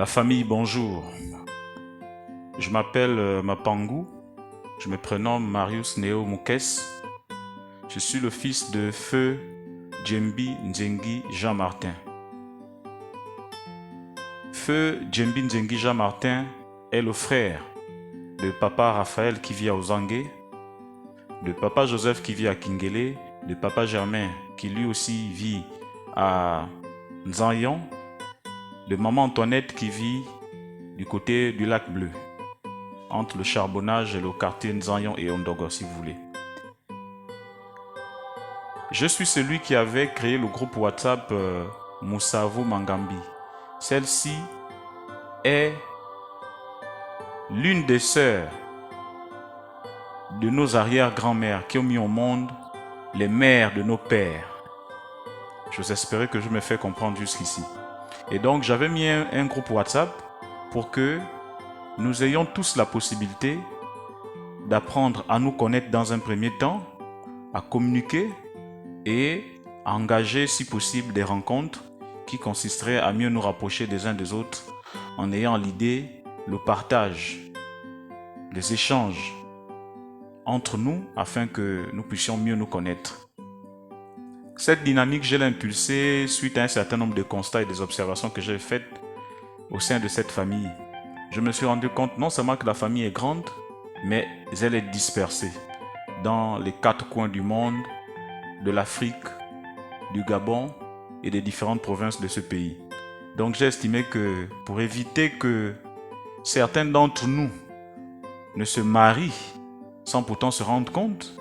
La famille, bonjour. Je m'appelle Mapangu. Je me prénomme Marius Neo Moukès. Je suis le fils de Feu Djembi Nzengi Jean-Martin. Feu Djembi Nzengi Jean-Martin est le frère de papa Raphaël qui vit à Ozangue, de papa Joseph qui vit à Kingele, de papa Germain qui lui aussi vit à Nzanyon, de maman Antoinette qui vit du côté du lac Bleu, entre le charbonnage et le quartier Nzanyon et Ondogo si vous voulez. Je suis celui qui avait créé le groupe WhatsApp Moussavo Mangambi. Celle-ci est l'une des sœurs de nos arrière-grand-mères qui ont mis au monde les mères de nos pères. J'ose espérer que je me fais comprendre jusqu'ici. Et donc j'avais mis un groupe WhatsApp pour que nous ayons tous la possibilité d'apprendre à nous connaître dans un premier temps, à communiquer et à engager si possible des rencontres qui consisteraient à mieux nous rapprocher des uns des autres en ayant l'idée, le partage, les échanges entre nous afin que nous puissions mieux nous connaître. Cette dynamique, je l'ai impulsée suite à un certain nombre de constats et des observations que j'ai faites au sein de cette famille. Je me suis rendu compte non seulement que la famille est grande, mais elle est dispersée dans les 4 coins du monde, de l'Afrique, du Gabon et des différentes provinces de ce pays. Donc j'ai estimé que pour éviter que certains d'entre nous ne se marient sans pourtant se rendre compte,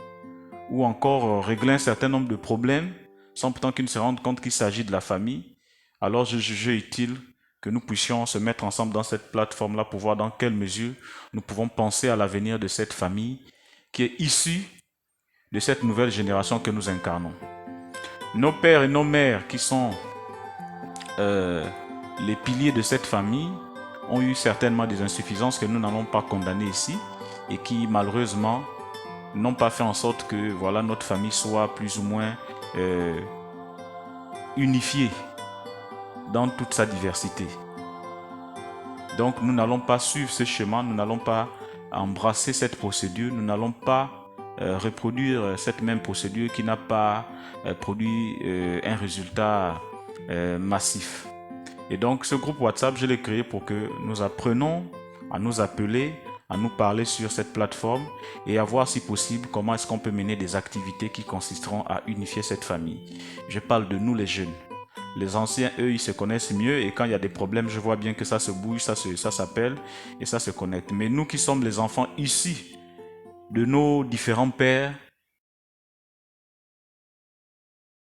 ou encore régler un certain nombre de problèmes sans pourtant qu'ils ne se rendent compte qu'il s'agit de la famille, alors je jugeais utile que nous puissions se mettre ensemble dans cette plateforme-là pour voir dans quelle mesure nous pouvons penser à l'avenir de cette famille qui est issue de cette nouvelle génération que nous incarnons. Nos pères et nos mères qui sont les piliers de cette famille ont eu certainement des insuffisances que nous n'allons pas condamner ici et qui malheureusement n'ont pas fait en sorte que voilà, notre famille soit plus ou moins unifiée dans toute sa diversité. Donc nous n'allons pas suivre ce chemin, nous n'allons pas embrasser cette procédure, nous n'allons pas reproduire cette même procédure qui n'a pas produit un résultat massif. Et donc ce groupe WhatsApp, je l'ai créé pour que nous apprenions à nous appeler, à nous parler sur cette plateforme et à voir si possible comment est-ce qu'on peut mener des activités qui consisteront à unifier cette famille. Je parle de nous les jeunes. Les anciens, eux, ils se connaissent mieux et quand il y a des problèmes, je vois bien que ça se bouge, ça s'appelle et ça se connecte. Mais nous qui sommes les enfants issus de nos différents pères,